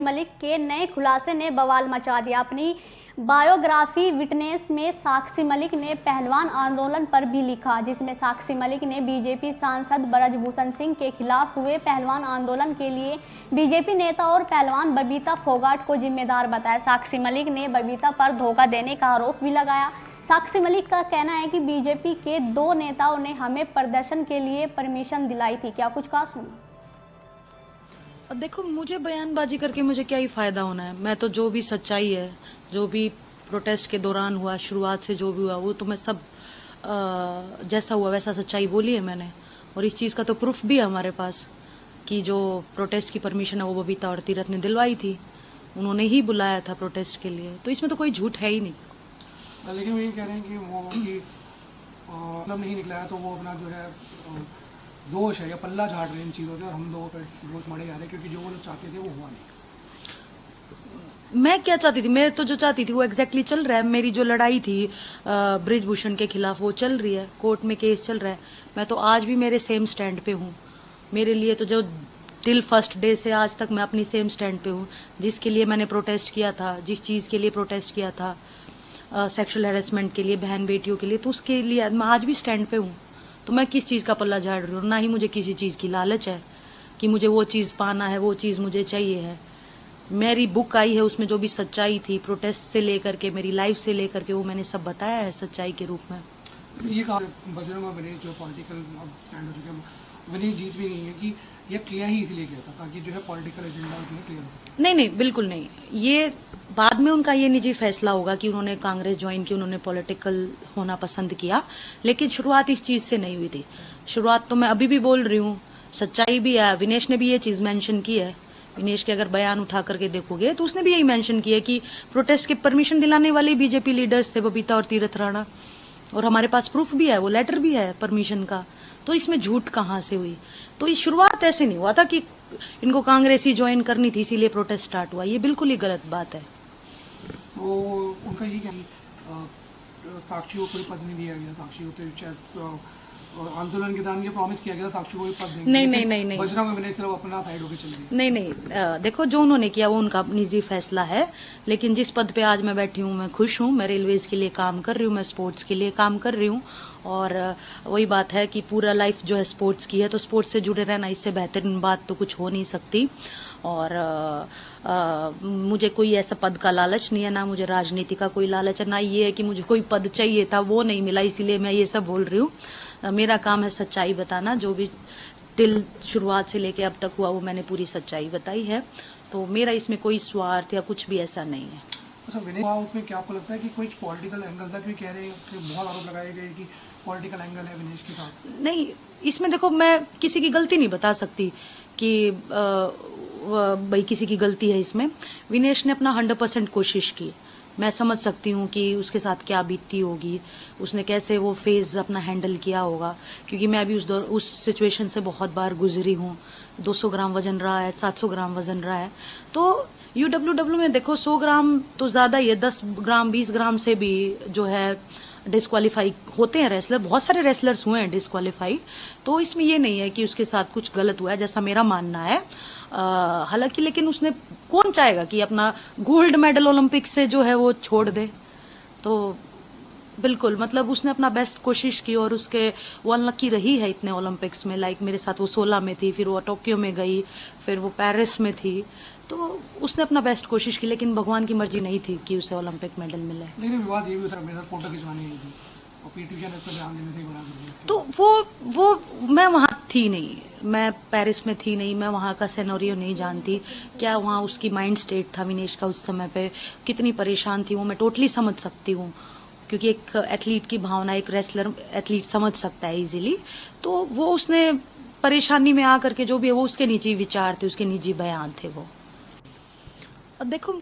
मलिक के नए खुलासे ने बवाल मचा दिया। अपनी बायोग्राफी विटनेस में साक्षी मलिक ने पहलवान आंदोलन पर भी लिखा, जिसमें साक्षी मलिक ने बीजेपी सांसद ब्रजभूषण सिंह के खिलाफ हुए पहलवान आंदोलन के लिए बीजेपी नेता और पहलवान बबीता फोगाट को जिम्मेदार बताया। साक्षी मलिक ने बबीता पर धोखा देने का आरोप भी लगाया। साक्षी मलिक का कहना है कि बीजेपी के 2 नेताओं ने हमें प्रदर्शन के लिए परमिशन दिलाई थी। क्या कुछ कहा सुनो। देखो, मुझे बयानबाजी करके मुझे क्या ही फायदा होना है। मैं तो जो भी सच्चाई है, जो भी प्रोटेस्ट के दौरान हुआ, शुरुआत से जो भी हुआ, वो तो मैं सब जैसा हुआ वैसा सच्चाई बोली है मैंने। और इस चीज़ का तो प्रूफ भी है हमारे पास कि जो प्रोटेस्ट की परमिशन है वो बबीता और तीरथ ने दिलवाई थी। उन्होंने ही बुलाया था प्रोटेस्ट के लिए, तो इसमें तो कोई झूठ है ही नहीं। लेकिन वो ये कह रहे हैं कि वो मतलब नहीं निकला है, तो वो अपना जो है दोष है या पल्ला झाड़ रहे हैं इन चीज़ों से, और हम लोगों पर दोष मारे जा रहे हैं क्योंकि जो वो लोग चाहते थे वो हुआ नहीं। मैं क्या चाहती थी, मैं तो जो चाहती थी वो एग्जैक्टली चल रहा है। मेरी जो लड़ाई थी ब्रिजभूषण के खिलाफ वो चल रही है, कोर्ट में केस चल रहा है। मैं तो आज भी मेरे सेम स्टैंड पे हूँ। मेरे लिए तो जो टिल फर्स्ट डे से आज तक मैं अपनी सेम स्टैंड पे हूँ। जिसके लिए मैंने प्रोटेस्ट किया था, जिस चीज़ के लिए प्रोटेस्ट किया था, सेक्सुअल हैरेसमेंट के लिए, बहन बेटियों के लिए, तो उसके लिए मैं आज भी स्टैंड पे हूँ। तो मैं किस चीज़ का पल्ला झाड़ रही हूँ? ना ही मुझे किसी चीज़ की लालच है कि मुझे वो चीज़ पाना है, वो चीज़ मुझे चाहिए है। मेरी बुक आई है, उसमें जो भी सच्चाई थी प्रोटेस्ट से लेकर के, मेरी लाइफ से लेकर के, वो मैंने सब बताया है सच्चाई के रूप में। ये कहा बजरंग और विनेश जो पॉलिटिकल स्टैंड हो चुके हैं, विनेश जीत भी नहीं है कि ये किया ही इसलिए किया था ताकि जो है पॉलिटिकल एजेंडा क्लियर हो। नहीं, बिल्कुल नहीं। ये बाद में उनका ये निजी फैसला होगा कि उन्होंने कांग्रेस ज्वाइन की, उन्होंने पॉलिटिकल होना पसंद किया, लेकिन शुरुआत इस चीज़ से नहीं हुई थी। शुरुआत तो मैं अभी भी बोल रही हूँ, सच्चाई भी है। विनेश ने भी ये चीज़ मेंशन की है। विनेश के अगर बयान उठा करके देखोगे तो उसने भी यही मेंशन किया कि प्रोटेस्ट की परमिशन दिलाने वाले बीजेपी लीडर्स थे, बबीता और तीरथ राणा। और हमारे पास प्रूफ भी है, वो लेटर भी है परमिशन का। तो इसमें झूठ कहाँ से हुई? तो ये शुरुआत ऐसे नहीं हुआ था कि इनको कांग्रेस ही ज्वाइन करनी थी इसीलिए प्रोटेस्ट स्टार्ट हुआ। ये बिल्कुल ही गलत बात है। तो उनका ये क्या साक्षी को कोई पद नहीं दिया गया, साक्षी को तो शायद आंदोलन के दौरान ये प्रॉमिस किया गया था साक्षी को कोई पद देंगे। नहीं। बजरंग और विनेश सिर्फ अपना साइड होकर चल दिया। नहीं, देखो, जो उन्होंने किया वो उनका निजी फैसला है। लेकिन जिस पद पे आज मैं बैठी हूँ, मैं खुश हूँ। मैं रेलवेज के लिए काम कर रही हूँ, मैं स्पोर्ट्स के लिए काम कर रही हूँ। और वही बात है कि पूरा लाइफ जो है स्पोर्ट्स की है, तो स्पोर्ट्स से जुड़े रहना, इससे बेहतरीन बात तो कुछ हो नहीं सकती। और मुझे कोई ऐसा पद का लालच नहीं है, ना मुझे राजनीति का कोई लालच है, ना ये है कि मुझे कोई पद चाहिए था, वो नहीं मिला, इसीलिए मैं ये सब बोल रही हूँ। मेरा काम है सच्चाई बताना। जो भी टिल शुरुआत से लेके अब तक हुआ वो मैंने पूरी सच्चाई बताई है। तो मेरा इसमें कोई स्वार्थ या कुछ भी ऐसा नहीं है। अच्छा, विनेश उसमें क्या आपको लगता है कि कोई पॉलिटिकल एंगल तक भी कह रहे हैं कि बहुत आरोप लगाए गए कि पॉलिटिकल एंगल है विनेश के साथ? नहीं, इसमें देखो, मैं किसी की गलती नहीं बता सकती कि भाई किसी की गलती है इसमें। विनेश ने अपना 100% कोशिश की। मैं समझ सकती हूँ कि उसके साथ क्या बीतती होगी, उसने कैसे वो फेज अपना हैंडल किया होगा, क्योंकि मैं अभी उस सिचुएशन से बहुत बार गुजरी हूँ। 200 ग्राम वजन रहा है, 700 ग्राम वजन रहा है। तो UWW में देखो 100 ग्राम तो ज़्यादा ही है, 10 ग्राम 20 ग्राम से भी जो है डिस्क्वालीफाई होते हैं रेसलर। बहुत सारे रेसलर्स हुए हैं डिस्क्वालीफाई। तो इसमें ये नहीं है कि उसके साथ कुछ गलत हुआ है, जैसा मेरा मानना है। हालांकि लेकिन उसने, कौन चाहेगा कि अपना गोल्ड मेडल ओलंपिक से जो है वो छोड़ दे? तो बिल्कुल, मतलब उसने अपना बेस्ट कोशिश की और उसके वो अनलकी रही है इतने ओलंपिक्स में। लाइक मेरे साथ वो 16 में थी, फिर वो टोक्यो में गई, फिर वो पेरिस में थी। तो उसने अपना बेस्ट कोशिश की, लेकिन भगवान की मर्जी नहीं थी कि उसे ओलंपिक मेडल मिले। लेकिन विवाद ये भी था, मेरा फोटो खिंचवाने की थी और पीटी उषा ने इस पर ध्यान देने से बना दिया। तो वो मैं वहाँ थी नहीं, मैं पेरिस में थी नहीं, मैं वहाँ का सिनेरियो नहीं जानती। क्या वहाँ उसकी माइंड स्टेट था विनेश का उस समय पे, कितनी परेशान थी वो मैं टोटली समझ सकती हूँ। क्योंकि एक एथलीट की भावना एक रेसलर एथलीट समझ सकता है इजीली। तो वो उसने परेशानी में आकर के जो भी है वो उसके निजी विचार थे, उसके निजी बयान थे वो। अब देखो,